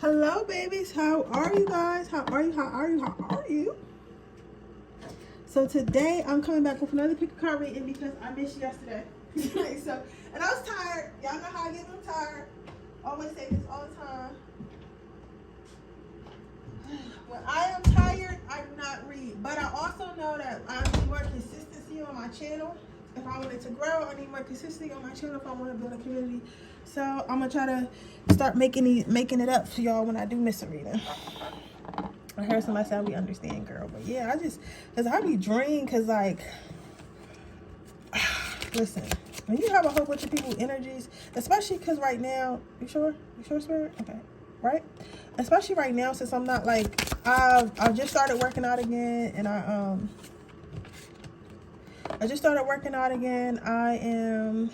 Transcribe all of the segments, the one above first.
Hello, babies. How are you guys? How are you? So today I'm coming back with another pick a card reading because I missed yesterday. And I was tired. Y'all know how I get when I'm tired. I always say this all the time. When I am tired, I do not read. But I also know that I need more consistency on my channel. If I want it to grow, I need more consistency on my channel if I want to build a community. So I'm gonna try to start making it up for y'all when I do miss a reading. I heard somebody say we understand, girl, but yeah, cause I be drained, cause like, listen, when you have a whole bunch of people's energies, especially cause right now, you sure, Spirit? Okay, right? Especially right now, since I'm not like, I've just started working out again, and I just started working out again. I am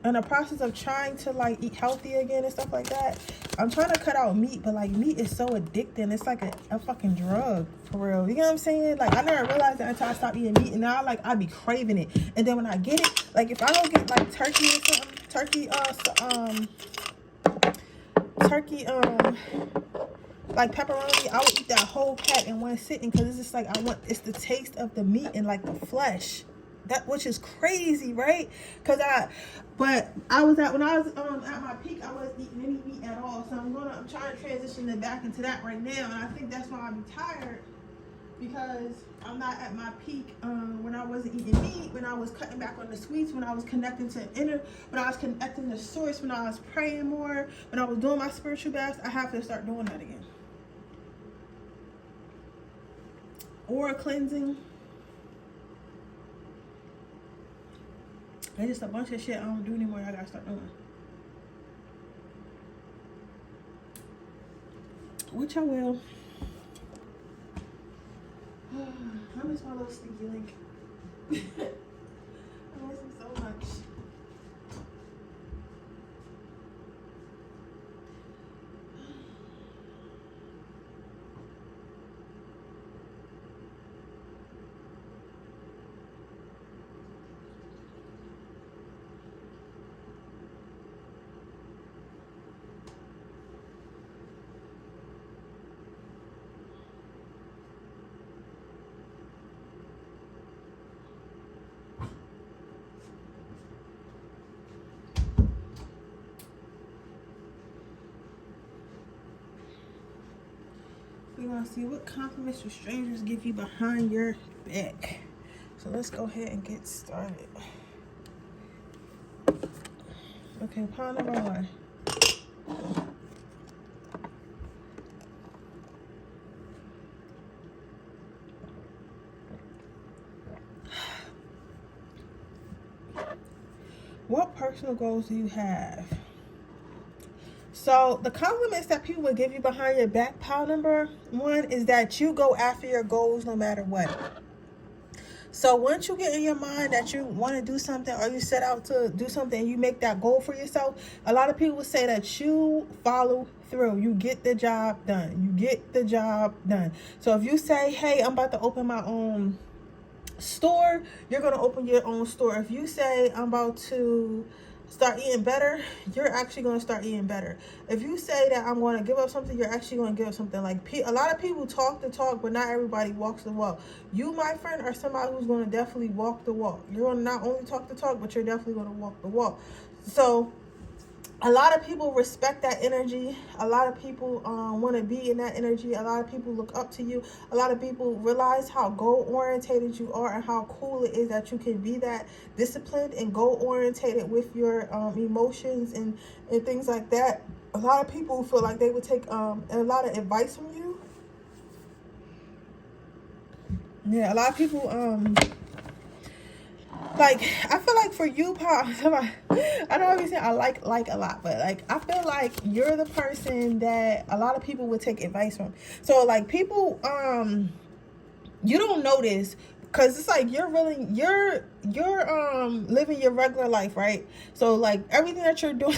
in the process of trying to like eat healthy again and stuff like that. I'm trying to cut out meat, but like meat is so addicting. It's like a fucking drug, for real. You know what I'm saying? Like I never realized that until I stopped eating meat, and now like I be craving it. And then when I get it, like if I don't get like turkey or something, like pepperoni, I would eat that whole pack in one sitting, because it's just like it's the taste of the meat and like the flesh. That, which is crazy, right? When I was at my peak, I wasn't eating any meat at all. So I'm trying to transition it back into that right now, and I think that's why I'm tired, because I'm not at my peak when I wasn't eating meat, when I was cutting back on the sweets, when I was connecting to source, when I was praying more, when I was doing my spiritual baths. I have to start doing that again. Aura cleansing. It's just a bunch of shit I don't do anymore. I gotta start doing. Which I will. I miss my little sneaky link. I miss him so much. We're gonna see what compliments do strangers give you behind your back. So let's go ahead and get started. Okay, pile number one. What personal goals do you have? So the compliments that people would give you behind your back, pile number one, is that you go after your goals no matter what. So once you get in your mind that you want to do something, or you set out to do something and you make that goal for yourself, a lot of people would say that you follow through. You get the job done. So if you say, hey, I'm about to open my own store, you're going to open your own store. If you say, I'm about to start eating better, you're actually going to start eating better. If you say that I'm going to give up something, you're actually going to give up something. Like a lot of people talk the talk, but not everybody walks the walk. You, my friend, are somebody who's going to definitely walk the walk. You're going to not only talk the talk, but you're definitely going to walk the walk. So a lot of people respect that energy. A lot of people want to be in that energy. A lot of people look up to you. A lot of people realize how goal-orientated you are and how cool it is that you can be that disciplined and goal-orientated with your emotions and things like that. A lot of people feel like they would take a lot of advice from you. Yeah, a lot of people like, I feel like for you, Paul, I know obviously I like a lot, but like I feel like you're the person that a lot of people would take advice from. So like people, you don't notice, because it's like you're living your regular life, right? So like everything that you're doing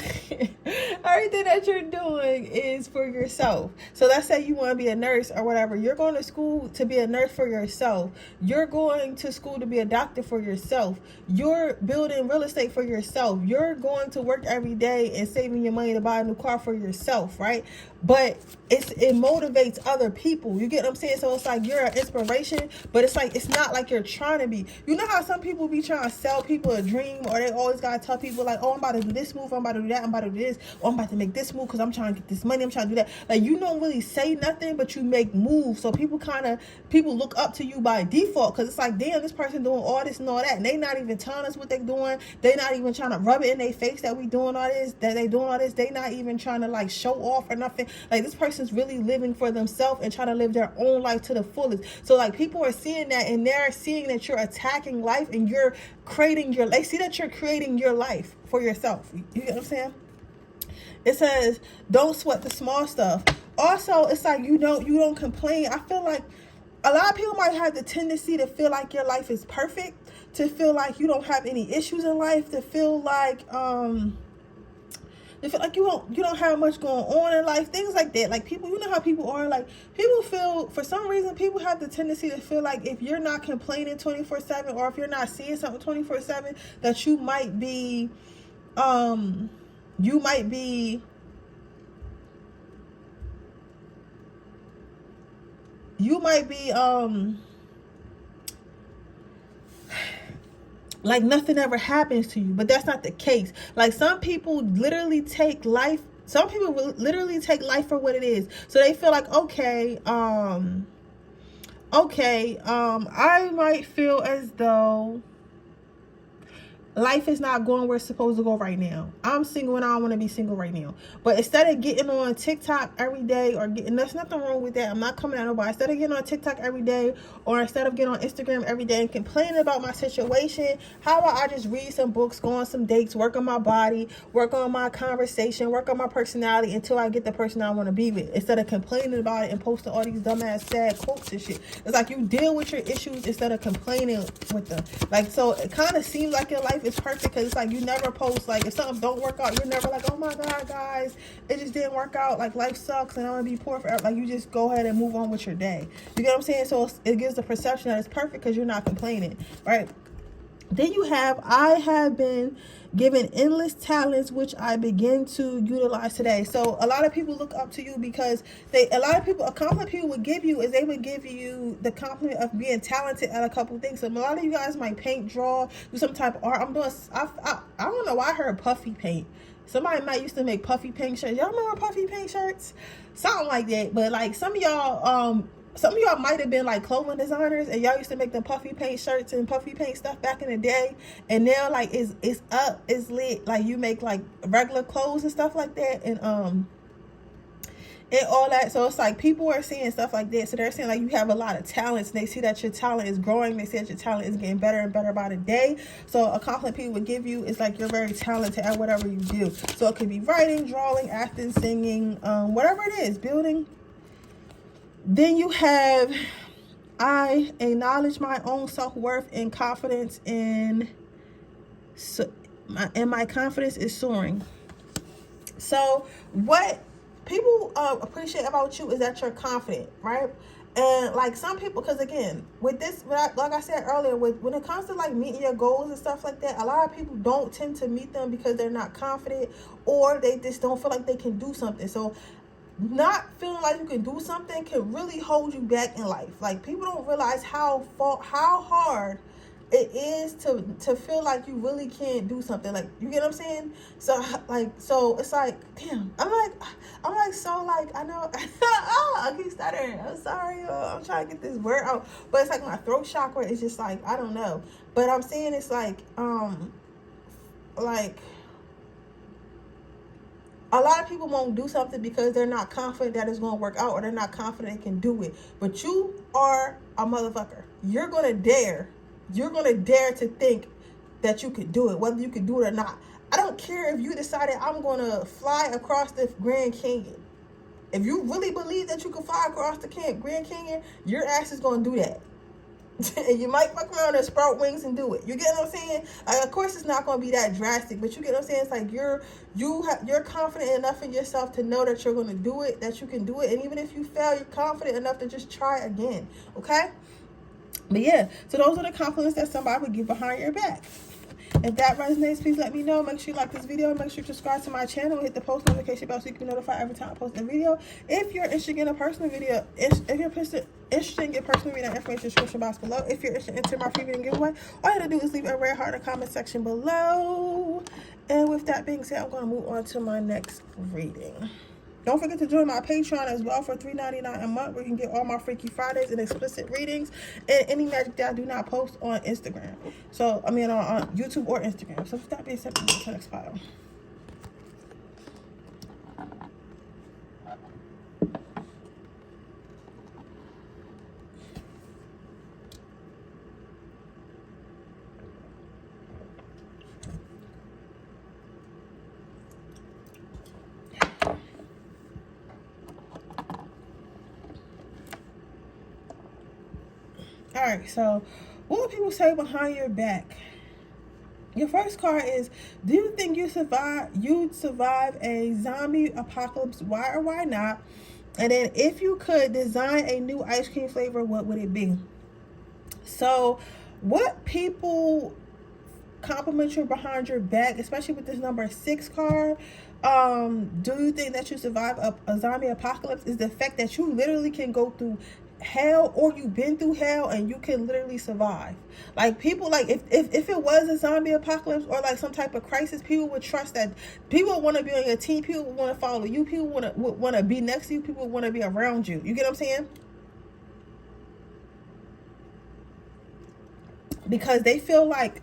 everything that you're doing is for yourself. So let's say you want to be a nurse or whatever. You're going to school to be a nurse for yourself. You're going to school to be a doctor for yourself. You're building real estate for yourself. You're going to work every day and saving your money to buy a new car for yourself, right? But it motivates other people. You get what I'm saying? So it's like you're an inspiration, but it's like it's not like you're trying to be. You know how some people be trying to sell people a dream, or they always gotta tell people like, oh, I'm about to do this move, I'm about to do that, I'm about to do this, or I'm about to make this move because I'm trying to get this money, I'm trying to do that. Like, you don't really say nothing, but you make moves. So people look up to you by default, because it's like, damn, this person doing all this and all that, and they not even telling us what they doing. They not even trying to rub it in their face that we doing all this, that they doing all this. They not even trying to like show off or nothing. Like, this person's really living for themselves and trying to live their own life to the fullest. So like, people are seeing that, and they're seeing that you're attacking life and you're creating they see that you're creating your life for yourself. You get what I'm saying? It says, don't sweat the small stuff. Also, it's like you don't complain. I feel like a lot of people might have the tendency to feel like your life is perfect, to feel like you don't have any issues in life, to feel like they feel like you don't have much going on in life, things like that. Like, people, you know how people are, like, people feel, for some reason, people have the tendency to feel like if you're not complaining 24/7, or if you're not seeing something 24/7, that you might be like nothing ever happens to you. But that's not the case. Like, some people literally take life for what it is. So they feel like, okay, I might feel as though life is not going where it's supposed to go right now. I'm single and I don't want to be single right now. But instead of getting on TikTok every day, there's nothing wrong with that. I'm not coming at nobody. Instead of getting on TikTok every day, or instead of getting on Instagram every day and complaining about my situation, how about I just read some books, go on some dates, work on my body, work on my conversation, work on my personality until I get the person I want to be with, instead of complaining about it and posting all these dumbass sad quotes and shit. It's like, you deal with your issues instead of complaining with them. Like, so it kind of seems like your life is perfect, because it's like you never post, like, if something don't work out, you're never like, oh my god, guys, it just didn't work out, like, life sucks and I'm gonna be poor forever. Like, you just go ahead and move on with your day. You get what I'm saying? So it gives the perception that it's perfect because you're not complaining, right? Then you have, I have been given endless talents which I begin to utilize today. So a lot of people look up to you because a compliment people would give you is they would give you the compliment of being talented at a couple things. So a lot of you guys might paint, draw, do some type of art. I don't know why I heard puffy paint. Somebody might used to make puffy paint shirts. Y'all remember puffy paint shirts? Something like that. But like, some of y'all might have been like clothing designers, and y'all used to make them puffy paint shirts and puffy paint stuff back in the day. And now, like, it's lit. Like, you make like regular clothes and stuff like that, and all that. So it's like, people are seeing stuff like that. So they're saying like you have a lot of talents, and they see that your talent is growing. They see that your talent is getting better and better by the day. So a compliment people would give you is like, you're very talented at whatever you do. So it could be writing, drawing, acting, singing, whatever it is, building. Then you have, I acknowledge my own self-worth and confidence my confidence is soaring. So what people appreciate about you is that you're confident, right? And like, some people, because again, with this, like I said earlier, when it comes to like meeting your goals and stuff like that, a lot of people don't tend to meet them because they're not confident, or they just don't feel like they can do something. So not feeling like you can do something can really hold you back in life. Like, people don't realize how hard it is to feel like you really can't do something. Like, you get what I'm saying? So it's like, damn, I'm like, so like, I know, oh, I keep stuttering. I'm sorry, I'm trying to get this word out, but it's like my throat chakra is just like, I don't know. But I'm saying it's like, a lot of people won't do something because they're not confident that it's going to work out, or they're not confident they can do it. But you are a motherfucker. You're going to dare to think that you could do it, whether you can do it or not. I don't care if you decided, I'm going to fly across the Grand Canyon. If you really believe that you can fly across the Grand Canyon, your ass is going to do that. And you might fuck around and sprout wings and do it. You get what I'm saying? Like, of course, it's not going to be that drastic, but you get what I'm saying? It's like you're confident enough in yourself to know that you're going to do it, that you can do it. And even if you fail, you're confident enough to just try again. Okay? But yeah, so those are the compliments that somebody would give behind your back. If that resonates, please let me know. Make sure you like this video. Make sure you subscribe to my channel. Hit the post notification bell so you can be notified every time I post a video. If you're interested in a personal video, if you're interested in your personal reading information, description box below. If you're interested in entering my free reading giveaway, all you have to do is leave a red heart in the comment section below. And with that being said, I'm going to move on to my next reading. Don't forget to join my Patreon as well for $3.99 a month, where you can get all my Freaky Fridays and explicit readings and any magic that I do not post on Instagram. So, I mean, on YouTube or Instagram. So, with that being said, let's go to the next pile. Alright, so what would people say behind your back? Your first card is, do you think you'd survive a zombie apocalypse? Why or why not? And then, if you could design a new ice cream flavor, what would it be? So, what people compliment you behind your back, especially with this number 6 card, do you think that you survive a zombie apocalypse, is the fact that you literally can go through hell, or you've been through hell and you can literally survive. Like, people, like, if it was a zombie apocalypse or like some type of crisis, people would trust that. People would want to be on your team. People would want to follow you. People would want to be next to you. People would want to be around you. You get what I'm saying? Because they feel like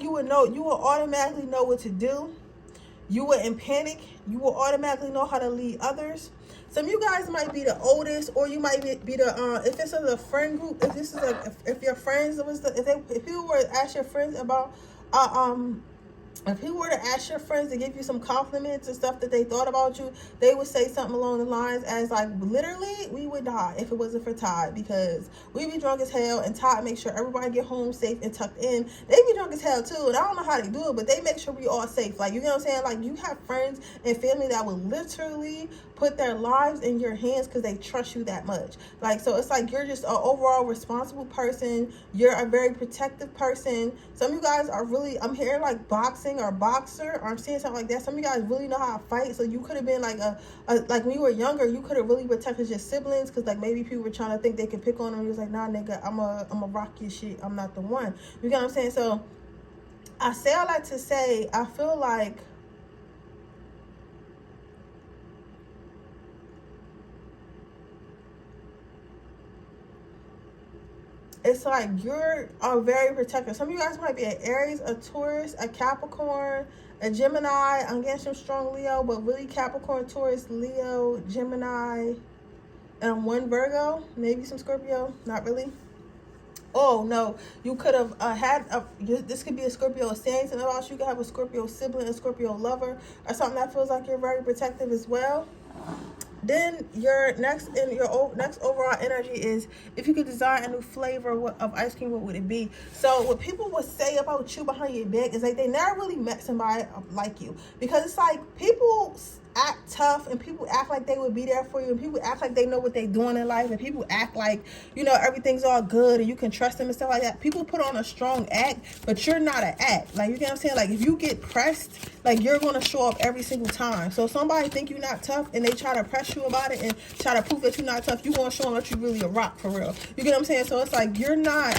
you would automatically know what to do. You wouldn't panic. You will automatically know how to lead others. Some of you guys might be the oldest, or you might be the if this is a friend group, if this is like if your friends if people were to ask your friends about if people were to ask your friends to give you some compliments and stuff that they thought about you, they would say something along the lines as like, literally, we would die if it wasn't for Todd, because we be drunk as hell, and Todd makes sure everybody get home safe and tucked in. They be drunk as hell too, and I don't know how they do it, but they make sure we all safe. Like, you know what I'm saying? Like, you have friends and family that will literally put their lives in your hands because they trust you that much. Like, so it's like you're just an overall responsible person. You're a very protective person. Some of you guys are really, I'm hearing like boxing or boxer, or I'm seeing something like that. Some of you guys really know how to fight. So you could have been like like when you were younger, you could have really protected your siblings, because like maybe people were trying to think they could pick on them. You was like, nah, nigga, I'm a rock your shit. I'm not the one. You get what I'm saying? So I say all that to say, I feel like it's like you're very protective. Some of you guys might be an Aries, a Taurus, a Capricorn, a Gemini. I'm getting some strong Leo, but really Capricorn, Taurus, Leo, Gemini, and one Virgo. Maybe some Scorpio. Not really. Oh, no. You could have this could be a Scorpio saying something about you. You could have a Scorpio sibling, a Scorpio lover, or something that feels like you're very protective as well. Then your next overall energy is, if you could design a new flavor of ice cream, what would it be? So what people would say about you behind your back is like they never really met somebody like you, because it's like people act tough and people act like they would be there for you, and people act like they know what they're doing in life, and people act like, you know, everything's all good and you can trust them and stuff like that. People put on a strong act, but you're not an act. Like, you get what I'm saying? Like, if you get pressed, like, you're going to show up every single time. So if somebody think you're not tough and they try to press you about it and try to prove that you're not tough, you're going to show them that you're really a rock for real. You get what I'm saying? So it's like you're not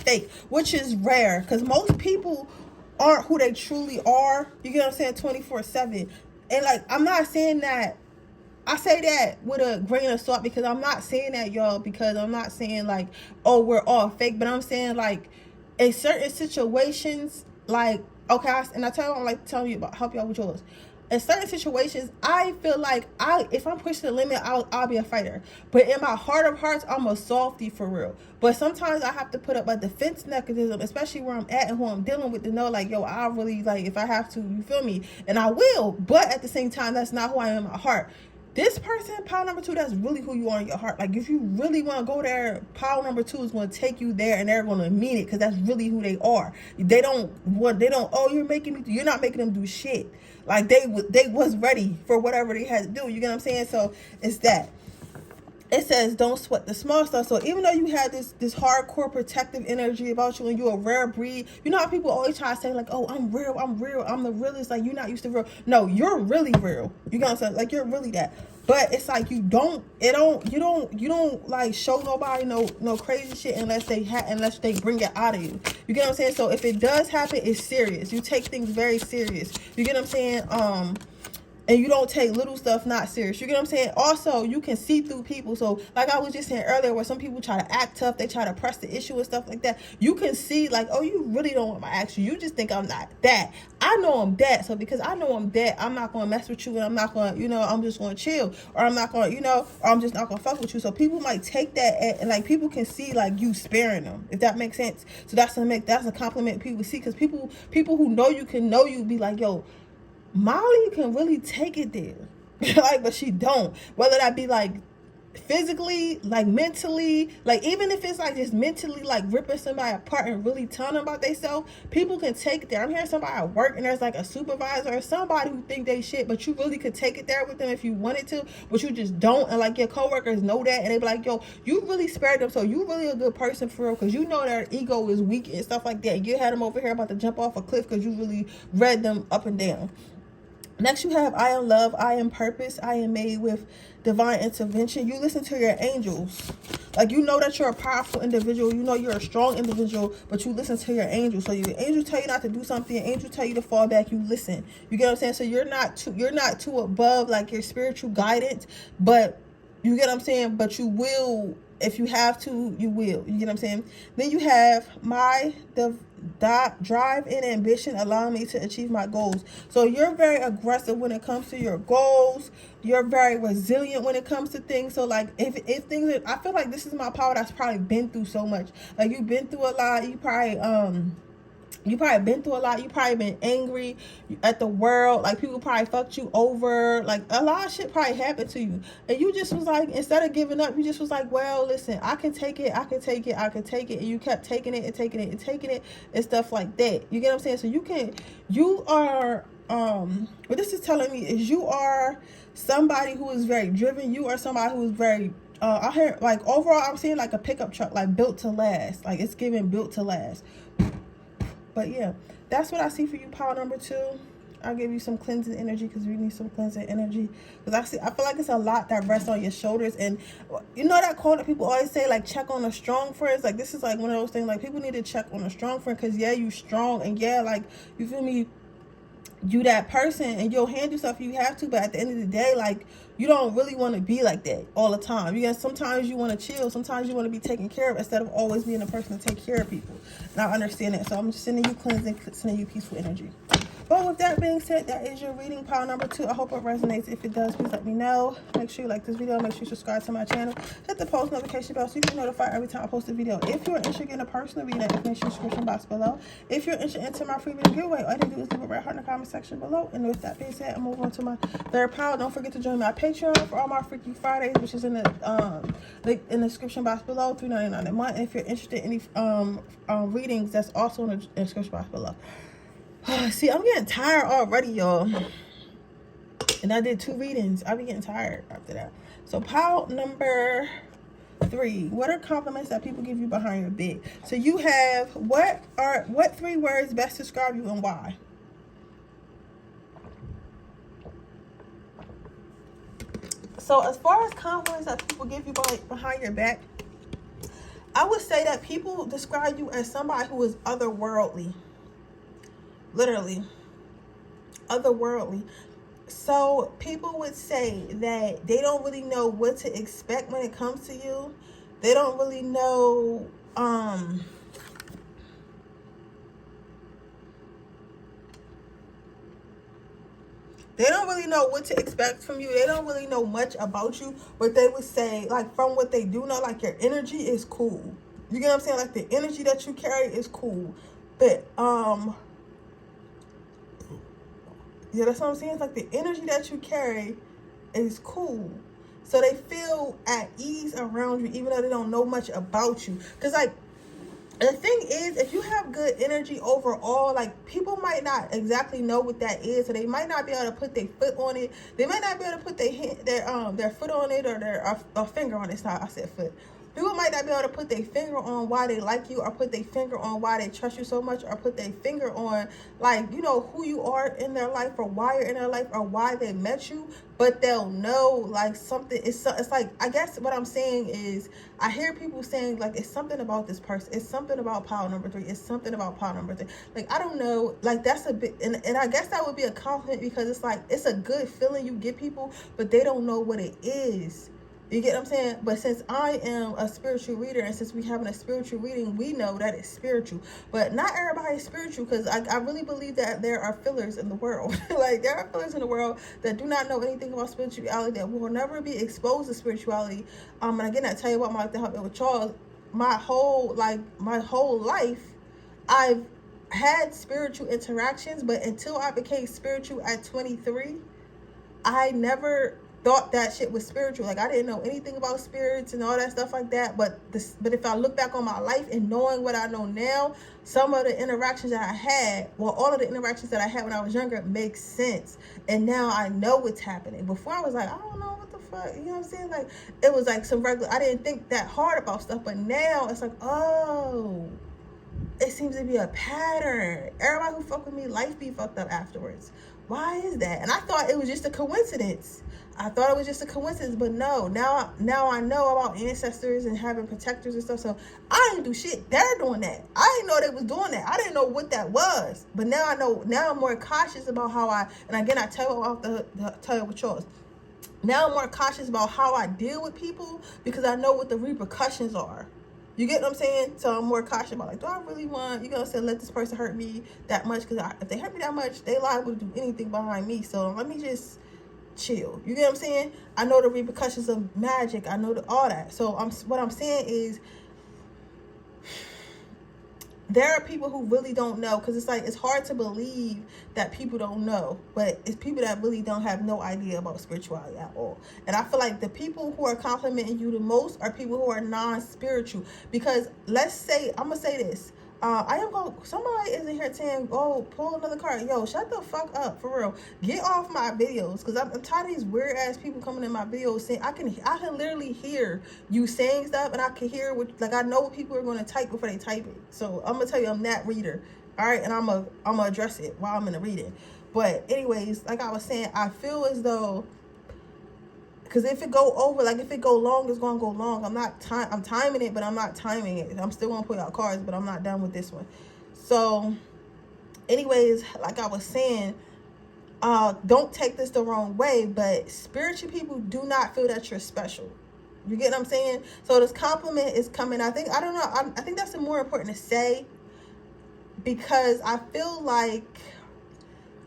fake, which is rare, because most people aren't who they truly are. You get what I'm saying? 24/7. And like, I'm not saying that, I say that with a grain of salt, because I'm not saying that, y'all, because I'm not saying like, oh, we're all fake, but I'm saying like in certain situations, like, okay, and I tell you, I like telling you about, help y'all with yours. In certain situations, I feel like if I'm pushing the limit, I'll be a fighter. But in my heart of hearts, I'm a softie for real. But sometimes I have to put up a defense mechanism, especially where I'm at and who I'm dealing with, to know like, yo, I really, like, if I have to, you feel me? And I will. But at the same time, that's not who I am in my heart. this person, pile number 2, that's really who you are in your heart. Like, if you really want to go there, pile number 2 is going to take you there, and they're going to mean it, because that's really who they are. They don't, oh, you're not making them do shit. Like, they was ready for whatever they had to do. You get what I'm saying? So it's that. It says, don't sweat the small stuff. So even though you have this hardcore protective energy about you, and you're a rare breed, you know how people always try to say, like, oh, I'm real, I'm the realest. Like, you're not used to real. No, you're really real. You know what I'm saying? Like, you're really that. But it's like, you don't like show nobody no crazy shit unless they bring it out of you. You get what I'm saying? So if it does happen, it's serious. You take things very serious. You get what I'm saying? And you don't take little stuff not serious. You get what I'm saying? Also, you can see through people. So, like I was just saying earlier, where some people try to act tough, they try to press the issue and stuff like that. You can see, like, oh, you really don't want my action. You just think I'm not that. I know I'm that. So, because I know I'm that, I'm not going to mess with you, and I'm not going to, I'm just going to chill. Or I'm not going to, or I'm just not going to fuck with you. So, people might take that, and like, people can see, like, you sparing them, if that makes sense. So, that's a compliment people see, because people who know you be like, yo, Molly can really take it there. Like, but she don't. Whether that be like physically, like mentally, like even if it's like just mentally, like ripping somebody apart and really telling them about themselves, people can take it there. I'm hearing somebody at work, and there's like a supervisor or somebody who think they shit, but you really could take it there with them if you wanted to, but you just don't. And like, your coworkers know that, and they be like, yo, you really spared them, so you really a good person for real, because you know their ego is weak and stuff like that. You had them over here about to jump off a cliff because you really read them up and down. Next, you have, I am love, I am purpose, I am made with divine intervention. You listen to your angels. Like, you know that you're a powerful individual. You know you're a strong individual, but you listen to your angels. So your angels tell you not to do something. Your angels tell you to fall back. You listen. You get what I'm saying? So you're not too above, like, your spiritual guidance, but you get what I'm saying? But you will, if you have to, you will. You get what I'm saying? Then you have the drive and ambition allow me to achieve my goals. So you're very aggressive when it comes to your goals. You're very resilient when it comes to things. So like, if things are, I feel like this is my power that's probably been through so much. Like, you've been through a lot. You probably been through a lot. You probably been angry at the world. Like, people probably fucked you over. Like, a lot of shit probably happened to you, and you just was like, instead of giving up, you just was like, well, listen, I can take it, and you kept taking it and stuff like that. You get what I'm saying? So you are what this is telling me is you are somebody who is very driven. You are somebody who is very I hear, like, overall, I'm seeing like a pickup truck, like, built to last. Like, it's giving built to last. But yeah, that's what I see for you, pile number 2. I'll give you some cleansing energy, because we need some cleansing energy. Because I feel like it's a lot that rests on your shoulders. And you know that quote that people always say, like, check on a strong friend? Like, this is like one of those things, like, people need to check on a strong friend, because yeah, you strong, and yeah, like, you feel me, you that person, and you'll handle stuff if you have to, but at the end of the day, like, you don't really want to be like that all the time. You guys, sometimes you want to chill, sometimes you want to be taken care of, instead of always being the person to take care of people. And I understand that, so I'm just sending you cleansing, sending you peaceful energy. But with that being said, that is your reading, pile number 2. I hope it resonates. If it does, please let me know. Make sure you like this video. Make sure you subscribe to my channel. Hit the post notification bell so you can be notified every time I post a video. If you're interested in a personal reading, information description box below. If you're interested in my free reading giveaway, all you do is leave a red heart in the comment section below. And with that being said, I'm moving on to my third pile. Don't forget to join my Patreon for all my Freaky Fridays, which is in the link in the description box below. $3.99 a month. And if you're interested in any readings, that's also in the description box below. See, I'm getting tired already, y'all. And I did 2 readings. I'll be getting tired after that. So pile number 3. What are compliments that people give you behind your back? So you have, what 3 words best describe you and why? So as far as compliments that people give you behind your back, I would say that people describe you as somebody who is otherworldly. Literally otherworldly. So people would say that they don't really know what to expect when it comes to you. They don't really know they don't really know what to expect from you. They don't really know much about you. But they would say, like, from what they do know, like, your energy is cool. You get what I'm saying? Like, the energy that you carry is cool. But yeah, that's what I'm saying. It's like the energy that you carry is cool. So they feel at ease around you, even though they don't know much about you. Because, like, the thing is, if you have good energy overall, like, people might not exactly know what that is, so they might not be able to put their foot on it. They might not be able to put their foot on it, or their finger on it. Sorry, I said foot. People might not be able to put their finger on why they like you, or put their finger on why they trust you so much, or put their finger on, like, you know, who you are in their life, or why you're in their life, or why they met you. But they'll know, like, something. It's like, I guess what I'm saying is, I hear people saying, like, it's something about this person. It's something about pile number 3. It's something about pile number 3. Like, I don't know. Like, that's a bit, and I guess that would be a compliment, because it's like, it's a good feeling you give people, but they don't know what it is. You get what I'm saying? But since I am a spiritual reader, and since we having a spiritual reading, we know that it's spiritual. But not everybody is spiritual, because I really believe that there are fillers in the world. Like, there are fillers in the world that do not know anything about spirituality, that will never be exposed to spirituality. And again, I tell you what, my help with Charles, my whole life, I've had spiritual interactions, but until I became spiritual at 23, I never thought that shit was spiritual. Like, I didn't know anything about spirits and all that stuff like that. But if I look back on my life and knowing what I know now, some of the interactions that I had, well, all of the interactions that I had when I was younger makes sense. And now I know what's happening. Before, I was like, I don't know what the fuck, you know what I'm saying? Like, it was like some regular, I didn't think that hard about stuff. But now it's like, oh, it seems to be a pattern. Everybody who fuck with me, life be fucked up afterwards. Why is that? And I thought it was just a coincidence. But no. Now I know about ancestors and having protectors and stuff. So I didn't do shit. They're doing that. I didn't know they was doing that. I didn't know what that was. But now I know. Now I'm more cautious about how and again, I tell you what yours. Now I'm more cautious about how I deal with people, because I know what the repercussions are. You get what I'm saying? So I'm more cautious about, like, do I really want, you know, say, let this person hurt me that much? Because if they hurt me that much, they liable to do anything behind me. So let me just chill. You get what I'm saying? I know the repercussions of magic. I know all that. So what I'm saying is, there are people who really don't know, because it's like, it's hard to believe that people don't know, but it's people that really don't have no idea about spirituality at all. And I feel like the people who are complimenting you the most are people who are non-spiritual. Because let's say, I'm gonna say this, somebody is in here saying, oh, pull another card. Yo, shut the fuck up, for real. Get off my videos, because I'm tired of these weird ass people coming in my videos saying, I can literally hear you saying stuff, and I can hear what, like, I know what people are going to type before they type it. So I'm gonna tell you, I'm that reader. All right, and I'm gonna address it while I'm in the reading. But anyways, like I was saying, I feel as though, because if it go over, like, if it go long, it's gonna go long. I'm timing it, but I'm not timing it. I'm still gonna put out cards, but I'm not done with this one. So anyways, like I was saying, don't take this the wrong way, but spiritual people do not feel that you're special. You get what I'm saying? So this compliment is coming. I think that's more important to say, because I feel like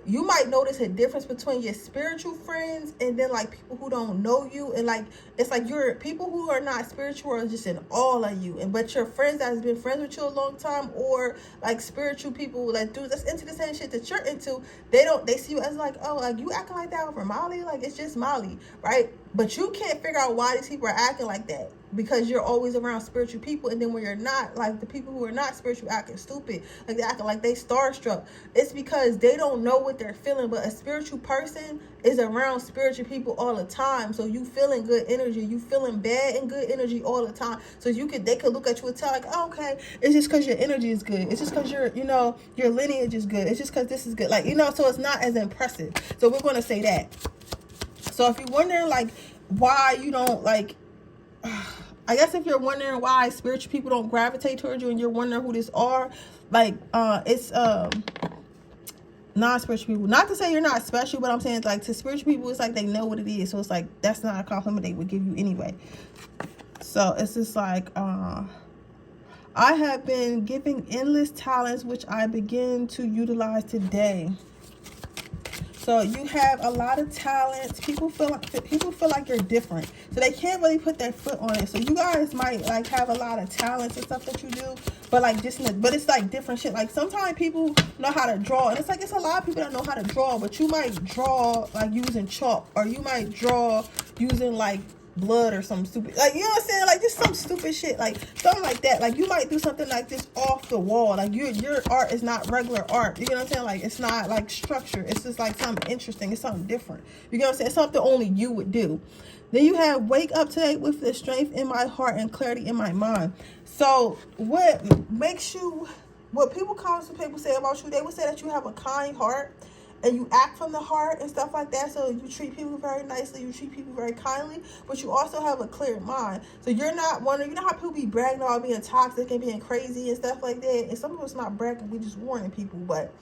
you might notice a difference between your spiritual friends and then, like, people who don't know you. And, like, it's like your people who are not spiritual are just in all of you. But your friends that has been friends with you a long time, or like spiritual people, like dudes that's into the same shit that you're into, they see you as like, oh, like, you acting like that over Molly, like, it's just Molly, right? But you can't figure out why these people are acting like that, because you're always around spiritual people. And then when you're not, like, the people who are not spiritual acting stupid, like, they acting like they starstruck. It's because they don't know what they're feeling. But a spiritual person is around spiritual people all the time. So you feeling good energy, you feeling bad and good energy all the time. So they could look at you and tell, like, oh, okay, it's just because your energy is good. It's just because your lineage is good. It's just because this is good. Like, so it's not as impressive. So we're going to say that. So if you're wondering, like, why you don't, like, I guess if you're wondering why spiritual people don't gravitate towards you, and you're wondering who this are, like, it's non-spiritual people. Not to say you're not special, but I'm saying, like, to spiritual people, it's like they know what it is. So it's like, that's not a compliment they would give you anyway. So it's just like, I have been giving endless talents, which I begin to utilize today. So you have a lot of talents. People feel like you're different, so they can't really put their foot on it. So you guys might like have a lot of talents and stuff that you do, but like just but it's like different shit. Like sometimes people know how to draw, and it's like it's a lot of people that know how to draw, but you might draw like using chalk, or you might draw using like blood or some stupid, like, you know what I'm saying, like just some stupid shit, like something like that. Like you might do something like this off the wall, like your art is not regular art, you know what I'm saying, like it's not like structure, it's just like something interesting, it's something different, you know what I'm saying, it's something only you would do. Then you have wake up today with the strength in my heart and clarity in my mind. So what makes you, what people say about you, they would say that you have a kind heart and you act from the heart and stuff like that. So you treat people very nicely, you treat people very kindly, but you also have a clear mind. So you're not one of, you know how people be bragging about being toxic and being crazy and stuff like that, and some of us not bragging, we just warning people, but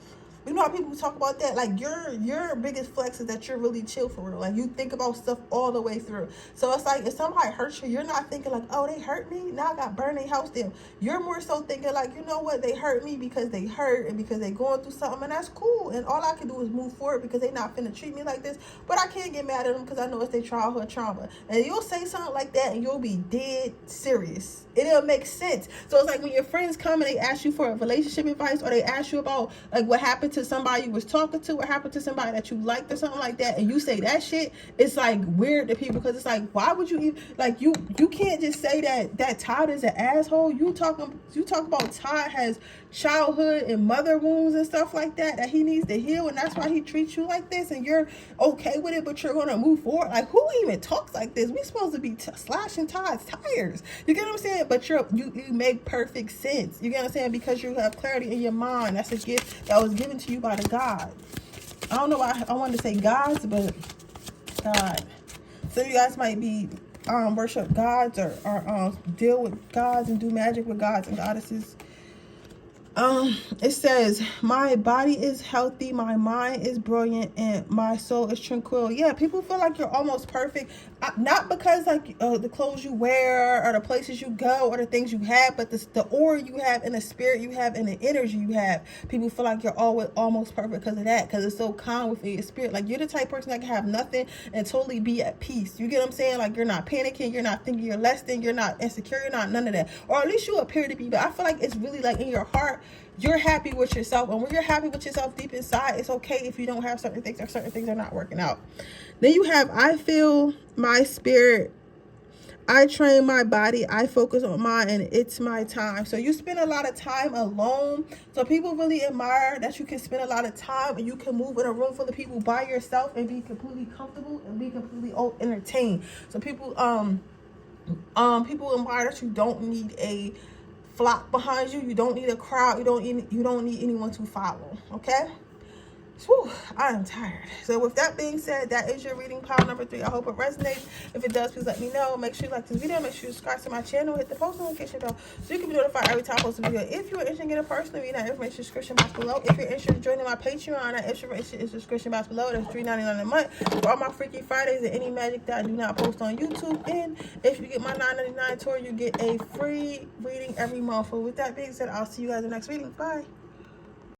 you know how people talk about that, like your biggest flex is that you're really chill for real, like you think about stuff all the way through. So it's like if somebody hurts you, you're not thinking like, oh, they hurt me, now I got burned their house down. You're more so thinking like, you know what, they hurt me because they hurt and because they going through something, and that's cool, and all I can do is move forward because they not finna treat me like this, but I can't get mad at them because I know it's their childhood trauma. And you'll say something like that and you'll be dead serious. It'll make sense. So it's like when your friends come and they ask you for a relationship advice, or they ask you about like what happened to somebody you was talking to, what happened to somebody that you liked or something like that, and you say that shit, it's like weird to people, because it's like, why would you even, like you can't just say that Todd is an asshole. You talk about Todd has childhood and mother wounds and stuff like that he needs to heal, and that's why he treats you like this, and you're okay with it, but you're gonna move forward. Like, who even talks like this? We supposed to be slashing Todd's tires, you get what I'm saying? But you make perfect sense, you get what I'm saying, because you have clarity in your mind. That's a gift that was given to you by the God. I don't know why I wanted to say gods, but God. Some of you guys might be worship gods, or deal with gods and do magic with gods and goddesses. It says, my body is healthy, my mind is brilliant, and my soul is tranquil. Yeah, people feel like you're almost perfect, not because like the clothes you wear or the places you go or the things you have, but the aura you have and the spirit you have and the energy you have. People feel like you're always almost perfect because of that, because it's so calm within your spirit. Like you're the type of person that can have nothing and totally be at peace. You get what I'm saying? Like you're not panicking, you're not thinking you're less than, you're not insecure, you're not none of that, or at least you appear to be. But I feel like it's really like in your heart, you're happy with yourself, and when you're happy with yourself deep inside, it's okay if you don't have certain things, or certain things are not working out. Then you have, I feel my spirit, I train my body, I focus on mine, and it's my time. So you spend a lot of time alone. So people really admire that you can spend a lot of time and you can move in a room full of people by yourself and be completely comfortable and be completely entertained. So people admire that you don't need a flock behind you, you don't need a crowd, you don't need anyone to follow. Okay. Whew, I am tired. So with that being said, that is your reading pile number 3. I hope it resonates. If it does, please let me know. Make sure you like this video. Make sure you subscribe to my channel. Hit the post notification bell so you can be notified every time I post a video. If you're interested in getting a personal reading, that information is description box below. If you're interested in joining my Patreon, that information is description box below. That's $3.99 a month for all my Freaky Fridays and any magic that I do not post on YouTube. And if you get my $9.99 tour, you get a free reading every month. So with that being said, I'll see you guys in the next reading. Bye.